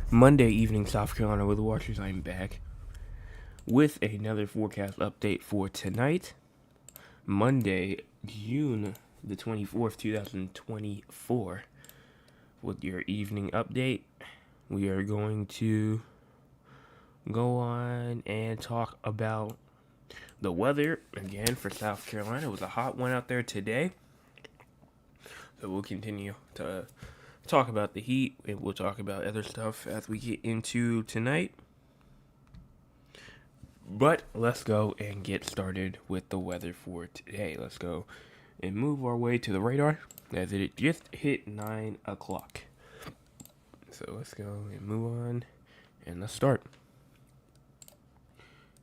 Monday evening, South Carolina with the Watchers. I'm back with another forecast update for tonight, Monday, June the 24th, 2024. With your evening update, we are going to go on and talk about the weather again for South Carolina. It was a hot one out there today, so we'll continue to talk about the heat and we'll talk about other stuff as we get into tonight. But let's go and get started with the weather for today. Let's go and move our way to the radar as it just hit 9 o'clock. So let's go and move on and let's start.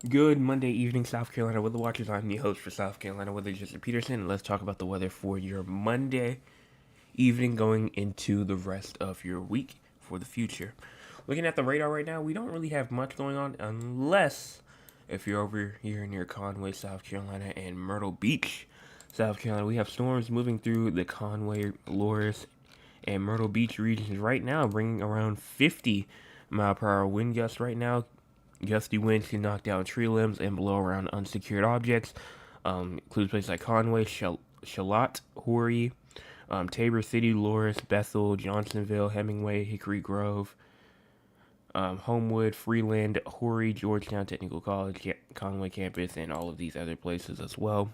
Good Monday evening, South Carolina Weather Watchers. I'm the host for South Carolina Weather, Justin Peterson, and let's talk about the weather for your Monday evening going into the rest of your week for the future. Looking at the radar right now, we don't really have much going on unless if you're over here near Conway, South Carolina, and Myrtle Beach, South Carolina. We have storms moving through the Conway, Loris, and Myrtle Beach regions right now, bringing around 50 mile per hour wind gusts right now. Gusty winds can knock down tree limbs and blow around unsecured objects. Includes places like Conway, Charlotte, Horry, Tabor City, Loris, Bethel, Johnsonville, Hemingway, Hickory Grove, Homewood, Freeland, Horry, Georgetown Technical College, Conway campus, and all of these other places as well.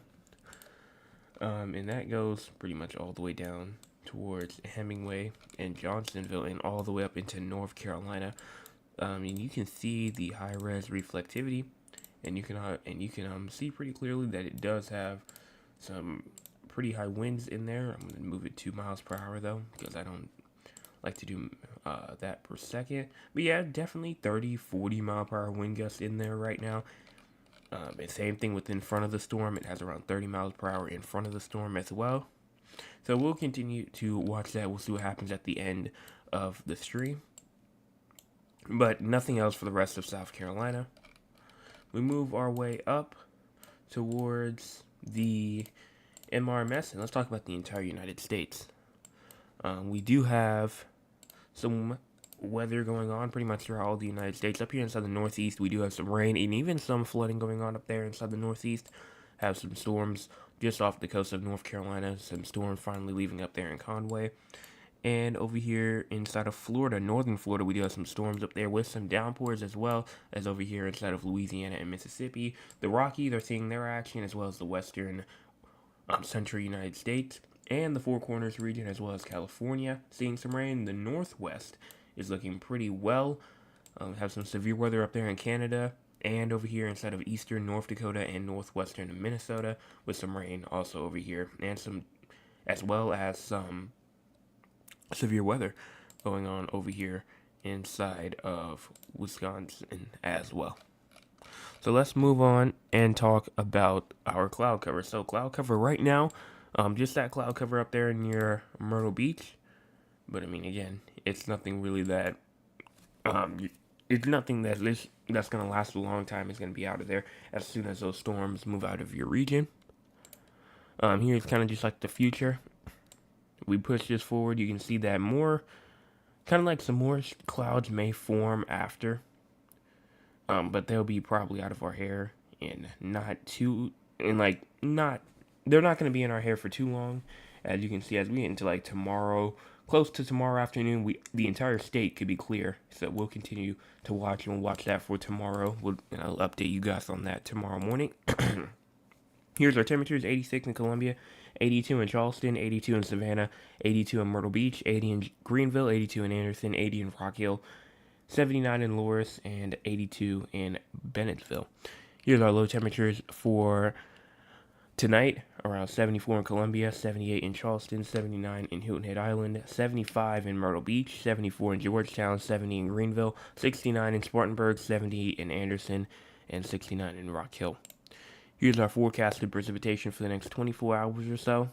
And that goes pretty much all the way down towards Hemingway and Johnsonville and all the way up into North Carolina. And you can see the high-res reflectivity, and you can see pretty clearly that it does have some pretty high winds in there. I'm going to move it 2 miles per hour though, because I don't like to do that per second. But yeah, definitely 30, 40 mile per hour wind gusts in there right now. And same thing with in front of the storm. It has around 30 miles per hour in front of the storm as well. So we'll continue to watch that. We'll see what happens at the end of the stream. But nothing else for the rest of South Carolina. We move our way up towards the MRMS, and let's talk about the entire United States. We do have some weather going on pretty much throughout all the United States. Up here inside the Northeast, we do have some rain and even some flooding going on up there inside the Northeast. Have some storms just off the coast of North Carolina. Some storms finally leaving up there in Conway. And over here inside of Florida, northern Florida, we do have some storms up there with some downpours as well as over here inside of Louisiana and Mississippi. The Rockies are seeing their action as well as the western central United States and the Four Corners region as well as California seeing some rain. The Northwest is looking pretty well. Have some severe weather up there in Canada and over here inside of eastern North Dakota and northwestern Minnesota with some rain also over here and some as well as some severe weather going on over here inside of Wisconsin as well. So let's move on and talk about our cloud cover. So cloud cover right now, just that cloud cover up there near Myrtle Beach. But I mean, again, it's nothing really that, it's nothing that's going to last a long time. It's going to be out of there as soon as those storms move out of your region. Here's kind of just like the future. We push this forward, you can see that more, kind of like some more clouds may form after. But they'll be probably out of our hair and they're not going to be in our hair for too long. As you can see, as we get into like tomorrow, close to tomorrow afternoon, the entire state could be clear. So we'll continue to watch and we'll watch that for tomorrow. And I'll update you guys on that tomorrow morning. Here's our temperatures: 86 in Columbia, 82 in Charleston, 82 in Savannah, 82 in Myrtle Beach, 80 in Greenville, 82 in Anderson, 80 in Rock Hill, 79 in Loris, and 82 in Bennettsville. Here's our low temperatures for tonight: around 74 in Columbia, 78 in Charleston, 79 in Hilton Head Island, 75 in Myrtle Beach, 74 in Georgetown, 70 in Greenville, 69 in Spartanburg, 70 in Anderson, and 69 in Rock Hill. Here's our forecasted precipitation for the next 24 hours or so.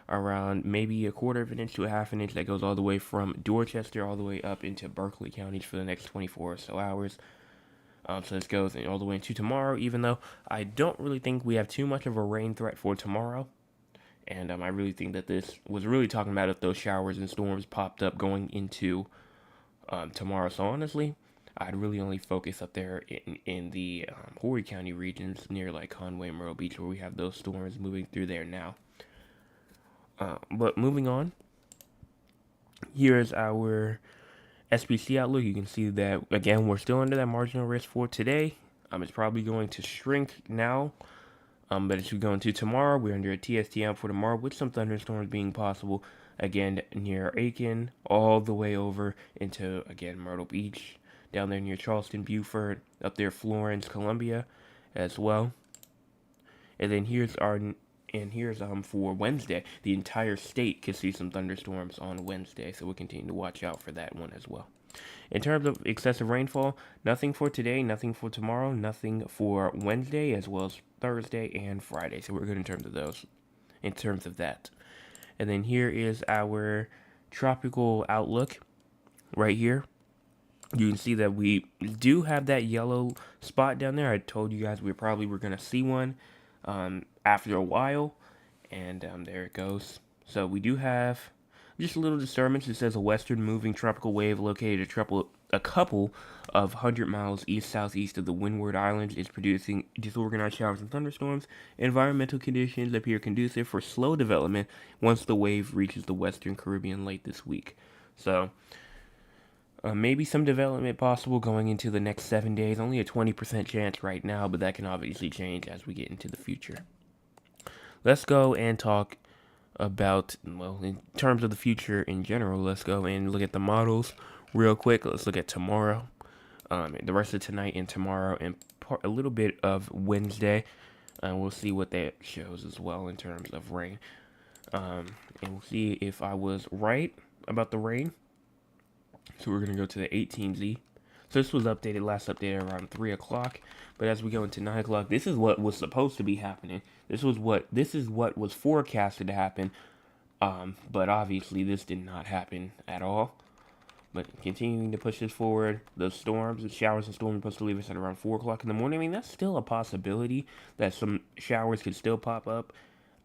Around maybe a quarter of an inch to a half an inch. That goes all the way from Dorchester all the way up into Berkeley counties for the next 24 or so hours. So this goes all the way into tomorrow, even though I don't really think we have too much of a rain threat for tomorrow. And I really think that this was really talking about if those showers and storms popped up going into tomorrow. So honestly, I'd really only focus up there in the Horry County regions near like Conway and Myrtle Beach, where we have those storms moving through there now. But moving on, here's our SPC outlook. You can see that again we're still under that marginal risk for today. It's probably going to shrink now. But as we go into tomorrow, we're under a TSTM for tomorrow with some thunderstorms being possible again near Aiken, all the way over into again Myrtle Beach, down there near Charleston, Beaufort, up there Florence, Columbia, as well. And then here's for Wednesday. The entire state could see some thunderstorms on Wednesday, so we'll continue to watch out for that one as well. In terms of excessive rainfall, nothing for today, nothing for tomorrow, nothing for Wednesday, as well as Thursday and Friday. So we're good in terms of those, in terms of that. And then here is our tropical outlook right here. You can see that we do have that yellow spot down there. I told you guys we probably were going to see one after a while. And there it goes. So we do have just a little disturbance. It says a western moving tropical wave located a couple of 100 miles east-southeast of the Windward Islands is producing disorganized showers and thunderstorms. Environmental conditions appear conducive for slow development once the wave reaches the western Caribbean late this week. So maybe some development possible going into the next 7 days. Only a 20% chance right now, but that can obviously change as we get into the future. Let's go and talk about, well, in terms of the future in general, let's go and look at the models real quick. Let's look at tomorrow, the rest of tonight and tomorrow, and a little bit of Wednesday. We'll see what that shows as well in terms of rain. And we'll see if I was right about the rain. So we're going to go to the 18Z. So this was last updated around 3 o'clock. But as we go into 9 o'clock, this is what was supposed to be happening. This is what was forecasted to happen. But obviously this did not happen at all. But continuing to push this forward, the showers and storms are supposed to leave us at around 4 o'clock in the morning. I mean, that's still a possibility that some showers could still pop up,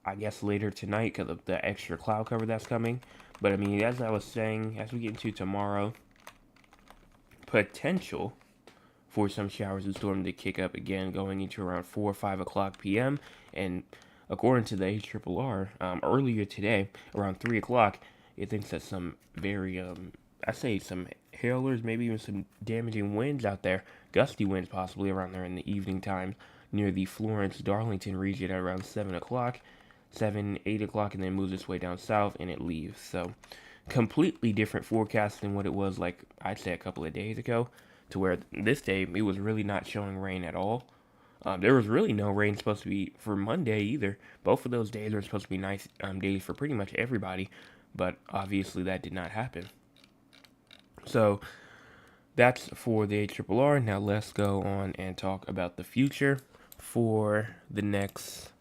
I guess, later tonight because of the extra cloud cover that's coming. But I mean, as I was saying, as we get into tomorrow, potential for some showers and storms to kick up again going into around 4 or 5 o'clock p.m. And according to the HRRR, earlier today, around 3 o'clock, it thinks that some very, some hailers, maybe even some damaging winds out there, gusty winds possibly around there in the evening time near the Florence-Darlington region at around 7 o'clock, 8 o'clock, and then moves its way down south and it leaves. So completely different forecast than what it was like, I'd say, a couple of days ago, to where this day it was really not showing rain at all. There was really no rain supposed to be for Monday either. Both of those days were supposed to be nice days for pretty much everybody, but obviously that did not happen. So that's for the HRRR. Now let's go on and talk about the future for the next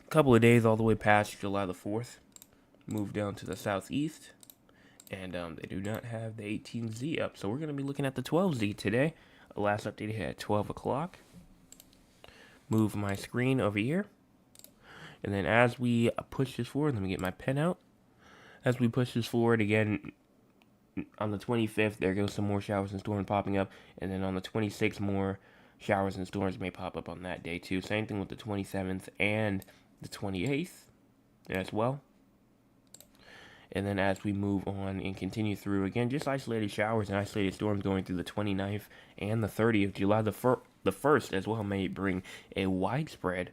couple of days all the way past July the 4th. Move down to the southeast, and they do not have the 18Z up, so we're going to be looking at the 12Z today. Last update at 12 o'clock. Move my screen over here, and then as we push this forward, let me get my pen out. As we push this forward again, on the 25th, there goes some more showers and storms popping up, and then on the 26th, more showers and storms may pop up on that day too. Same thing with the 27th and the 28th as well. And then as we move on and continue through, again, just isolated showers and isolated storms going through the 29th and the 30th. July the 1st as well may bring a widespread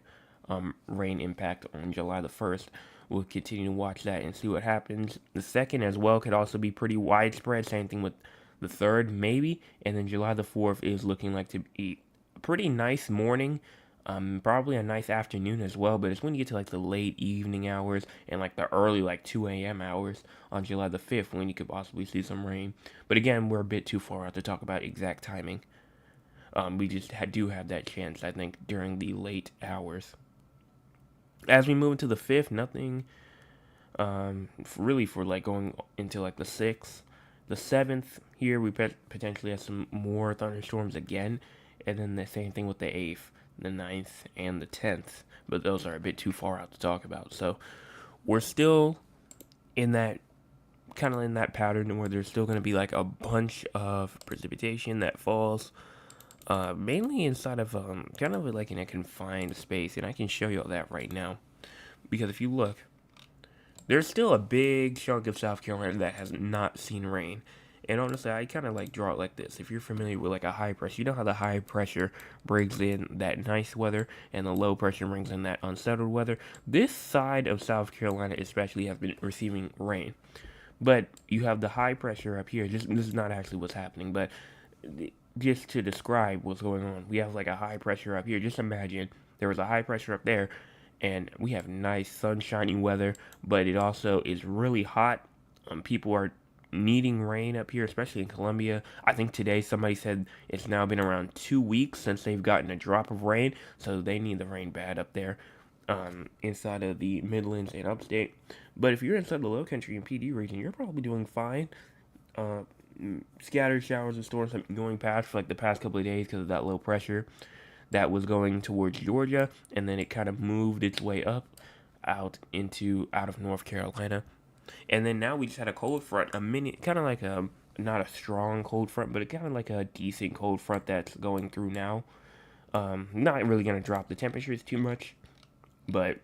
rain impact on July the 1st. We'll continue to watch that and see what happens. The 2nd as well could also be pretty widespread. Same thing with the 3rd, maybe. And then July the 4th is looking like to be a pretty nice morning. Probably a nice afternoon as well, but it's when you get to like the late evening hours and like the early like 2 a.m. hours on July the 5th when you could possibly see some rain. But again, we're a bit too far out to talk about exact timing. We just do have that chance, I think, during the late hours. As we move into the 5th, nothing really for like going into like the 6th. The 7th here, we potentially have some more thunderstorms again, and then the same thing with the 8th. The 9th and the 10th, but those are a bit too far out to talk about. So we're still in that kind of in that pattern where there's still going to be like a bunch of precipitation that falls, mainly inside of kind of like in a confined space, and I can show you all that right now. Because if you look, there's still a big chunk of South Carolina that has not seen rain. And honestly, I kind of like draw it like this. If you're familiar with like a high pressure, you know how the high pressure brings in that nice weather and the low pressure brings in that unsettled weather. This side of South Carolina especially has been receiving rain. But you have the high pressure up here. This is not actually what's happening, but just to describe what's going on, we have like a high pressure up here. Just imagine there was a high pressure up there, and we have nice sunshiny weather, but it also is really hot. People are needing rain up here, especially in Columbia. I think today somebody said it's now been around 2 weeks since they've gotten a drop of rain, so they need the rain bad up there. Inside of the Midlands and Upstate. But if you're inside the Low Country and PD region, you're probably doing fine. Uh, Scattered showers and storms have been going past for like the past couple of days because of that low pressure that was going towards Georgia, and then it kind of moved its way up out of North Carolina, and then now we just had a cold front, a mini, kind of like a not a strong cold front, but kind of like a decent cold front that's going through now. Not really gonna drop the temperatures too much, but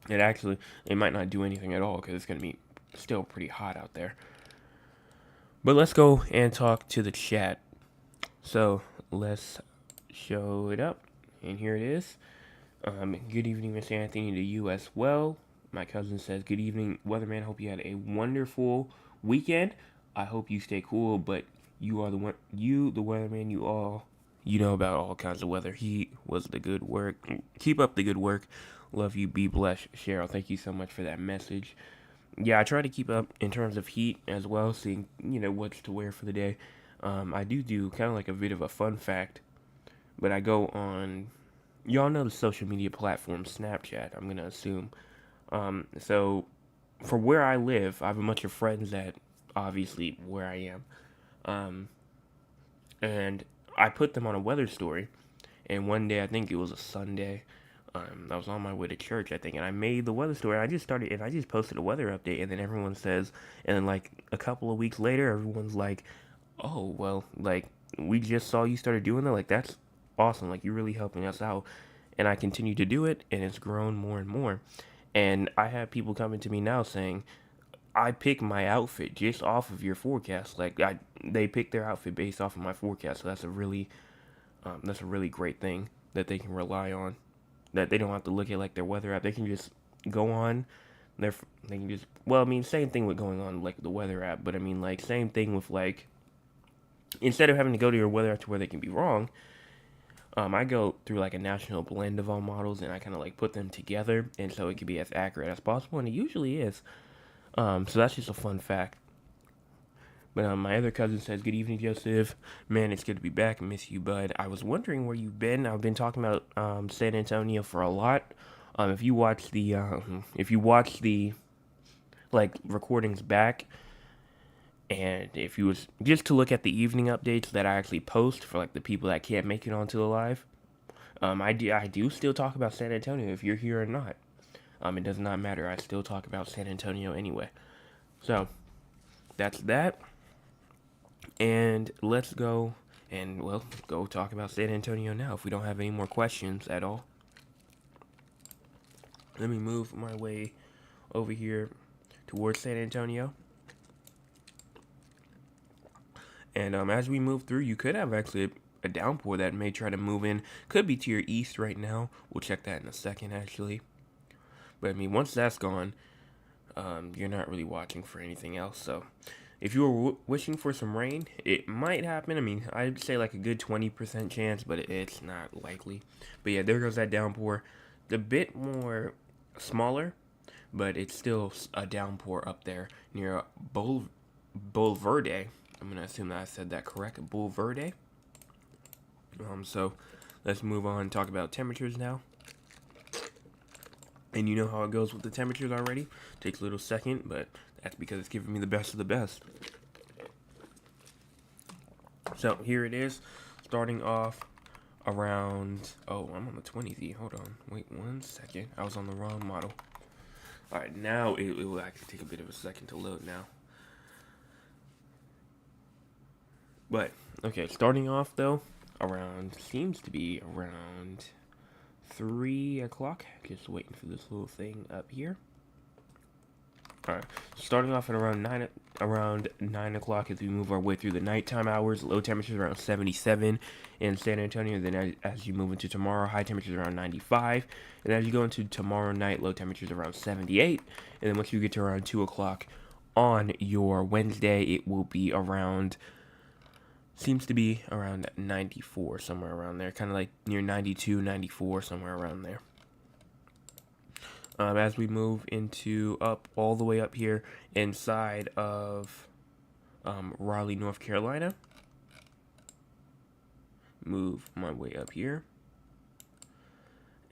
it might not do anything at all because it's gonna be still pretty hot out there. But let's go and talk to the chat. So let's show it up, and here it is. Good evening, Miss Anthony, to you as well. My cousin says, "Good evening, weatherman. Hope you had a wonderful weekend. I hope you stay cool, but you are the one, you the weatherman. You know about all kinds of weather. He was the good work. Keep up the good work. Love you. Be blessed, Cheryl. Thank you so much for that message. Yeah, I try to keep up in terms of heat as well, seeing what's to wear for the day. I do kind of like a bit of a fun fact, but I go on. Y'all know the social media platform Snapchat. I'm gonna assume. So for where I live, I have a bunch of friends that obviously where I am, um, and I put them on a weather story. And one day, I think it was a Sunday, I was on my way to church, I think, and I made the weather story. I just posted a weather update, and then everyone says, and then like a couple of weeks later, everyone's like, "Oh, well, like we just saw you started doing that. Like that's awesome. Like you're really helping us out." And I continue to do it, and it's grown more and more. And I have people coming to me now saying, "I pick my outfit just off of your forecast." They pick their outfit based off of my forecast. So that's a really great thing that they can rely on. That they don't have to look at like their weather app. They can just go on. Their they can just well, I mean, same thing with going on like the weather app, but I mean like same thing with like instead of having to go to your weather app to where they can be wrong. I go through like a national blend of all models, and I kind of like put them together, and so it can be as accurate as possible, and it usually is. So that's just a fun fact. But my other cousin says, "Good evening, Joseph. Man, it's good to be back. I miss you, bud. I was wondering where you've been. I've been talking about San Antonio for a lot. If you watch the like recordings back, and if you was just to look at the evening updates that I actually post for like the people that can't make it onto the live, I do still talk about San Antonio if you're here or not. It does not matter. I still talk about San Antonio anyway. So that's that. And let's go and, well, go talk about San Antonio now if we don't have any more questions at all. Let me move my way over here towards San Antonio. And as we move through, you could have actually a downpour that may try to move in. Could be to your east right now. We'll check that in a second, actually. But, I mean, once that's gone, you're not really watching for anything else, so... If you were wishing for some rain, it might happen. I mean, I'd say like a good 20% chance, but it's not likely. But yeah, there goes that downpour. The bit more smaller, but it's still a downpour up there near Bulverde. I'm going to assume that I said that correct. Bulverde. So let's move on and talk about temperatures now. And you know how it goes with the temperatures already. Takes a little second, but that's because it's giving me the best of the best. So here it is, starting off around, I'm on the 20Z. Hold on, wait 1 second. I was on the wrong model. Alright, now it will actually take a bit of a second to load now. But okay, starting off though, seems to be around 3 o'clock. Just waiting for this little thing up here. Alright, starting off at around 9 o'clock as we move our way through the nighttime hours. Low temperatures around 77 in San Antonio. Then as you move into tomorrow, high temperatures around 95. And as you go into tomorrow night, low temperatures around 78. And then once you get to around 2 o'clock on your Wednesday, it will be around, seems to be around 94, somewhere around there. Kind of like near 92, 94, somewhere around there. As we move into all the way up here inside of Raleigh, North Carolina. Move my way up here.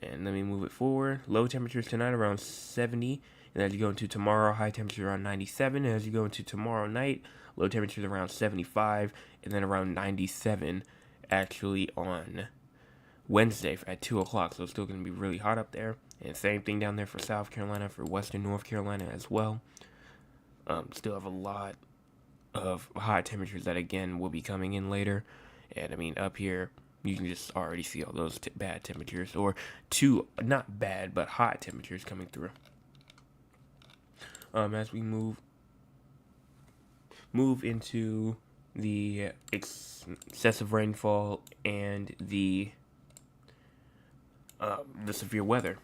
And let me move it forward. Low temperatures tonight around 70. And as you go into tomorrow, high temperature around 97. And as you go into tomorrow night, low temperatures around 75. And then around 97 actually on Wednesday at 2 o'clock. So it's still going to be really hot up there. And same thing down there for South Carolina, for Western North Carolina as well. Still have a lot of hot temperatures that, again, will be coming in later. And, I mean, up here, you can just already see all those bad temperatures. Or not bad, but hot temperatures coming through. As we move into the excessive rainfall and the severe weather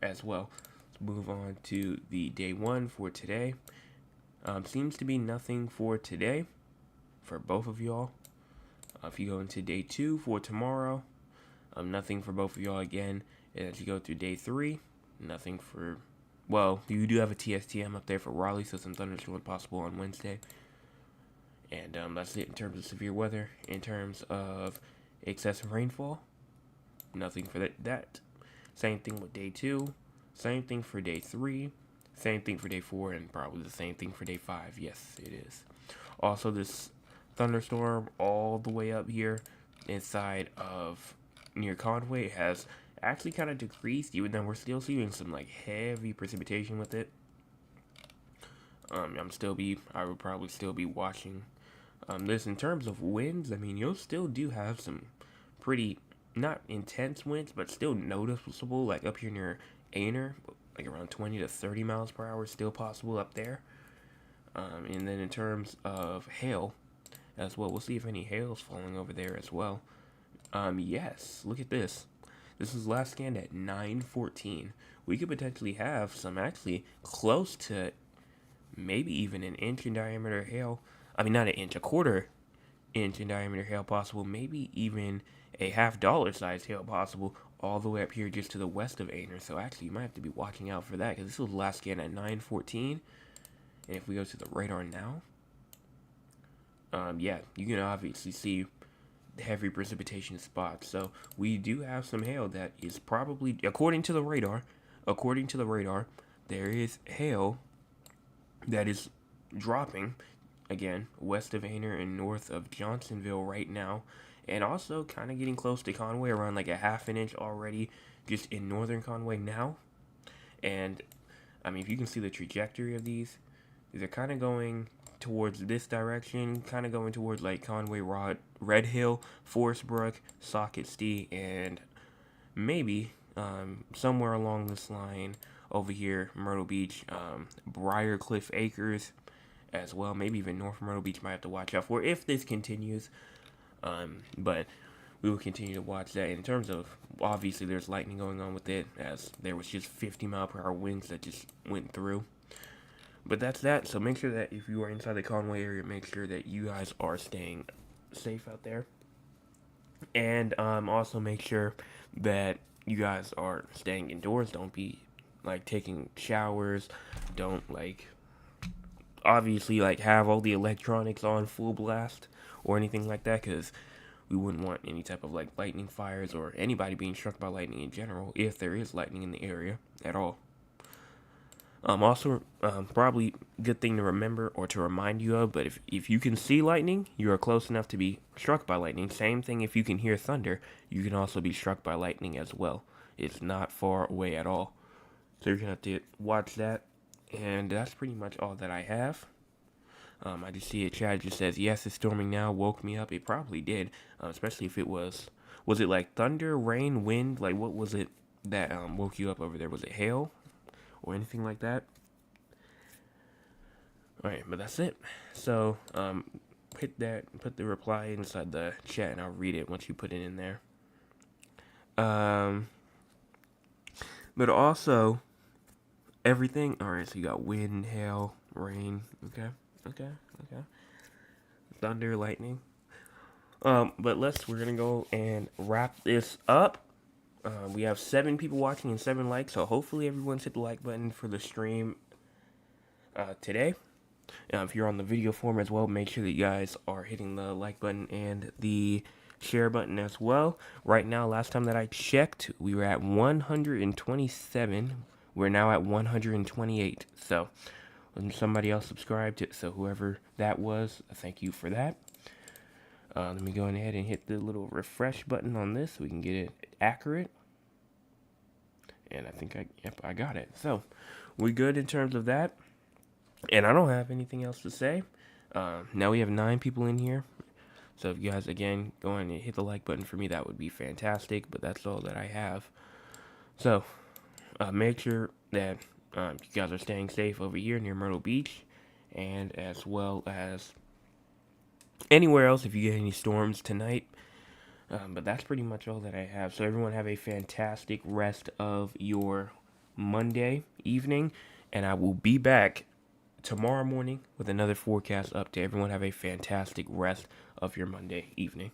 as well. Let's move on to the day one for today. Seems to be nothing for today for both of y'all. If you go into day two for tomorrow, nothing for both of y'all again. And as you go through day three, nothing for, well, you do have a TSTM up there for Raleigh, so some thunderstorms possible on Wednesday. And that's it in terms of severe weather. In terms of excessive rainfall, nothing for that. Same thing with day two. Same thing for day three. Same thing for day four, and probably the same thing for day five. Yes, it is. Also, this thunderstorm all the way up here inside of near Conway has actually kind of decreased, even though we're still seeing some like heavy precipitation with it. I would probably still be watching this. In terms of winds, I mean, you'll still do have some pretty, not intense winds, but still noticeable, like up here near Aner, like around 20 to 30 miles per hour, still possible up there. And then in terms of hail as well, we'll see if any hail's falling over there as well. Yes, look at this. This is last scanned at 9:14. We could potentially have some actually close to maybe even an inch in diameter hail. I mean, not an inch, a quarter inch in diameter hail possible, maybe even a $50 size hail possible all the way up here just to the west of Aner. So actually, you might have to be watching out for that because this was last scan at 9:14. And if we go to the radar now, yeah, you can obviously see heavy precipitation spots. So we do have some hail that is probably, according to the radar, there is hail that is dropping, again, west of Aner and north of Johnsonville right now. And also kind of getting close to Conway, around like a half an inch already just in northern Conway now. And, I mean, if you can see the trajectory of these are kind of going towards this direction, kind of going towards like Conway, Red Hill, Forest Brook, Sockettsy, and maybe somewhere along this line over here, Myrtle Beach, Briarcliff Acres as well. Maybe even North Myrtle Beach might have to watch out for if this continues. But we will continue to watch that. In terms of, obviously there's lightning going on with it, as there was just 50 mile per hour winds that just went through. But that's that. So make sure that if you are inside the Conway area, make sure that you guys are staying safe out there. And also make sure that you guys are staying indoors. Don't be like taking showers. Don't like obviously like have all the electronics on full blast or anything like that, because we wouldn't want any type of like lightning fires or anybody being struck by lightning in general, if there is lightning in the area at all. Also, probably good thing to remember or to remind you of, but if you can see lightning, you are close enough to be struck by lightning. Same thing if you can hear thunder, you can also be struck by lightning as well. It's not far away at all. So you're going to have to watch that. And that's pretty much all that I have. I just see it. Chad just says, yes, it's storming now. Woke me up. It probably did, especially if it was it like thunder, rain, wind? Like, what was it that woke you up over there? Was it hail or anything like that? All right, but that's it. So, put the reply inside the chat, and I'll read it once you put it in there. But also, everything. All right, so you got wind, hail, rain. Okay. Thunder, lightning. But we're gonna go and wrap this up. We have 7 people watching and 7 likes, so hopefully everyone's hit the like button for the stream today. If you're on the video form as well, make sure that you guys are hitting the like button and the share button as well. Right now, last time that I checked, we were at 127. We're now at 128. So, somebody else subscribed to it. So, whoever that was, thank you for that. Let me go ahead and hit the little refresh button on this so we can get it accurate. And I think I got it. So, we're good in terms of that. And I don't have anything else to say. Now we have 9 people in here. So if you guys, again, go ahead and hit the like button for me, that would be fantastic. But that's all that I have. So, make sure that you guys are staying safe over here near Myrtle Beach. And as well as anywhere else if you get any storms tonight. But that's pretty much all that I have. So everyone have a fantastic rest of your Monday evening. And I will be back tomorrow morning with another forecast update. Everyone have a fantastic rest of your Monday evening.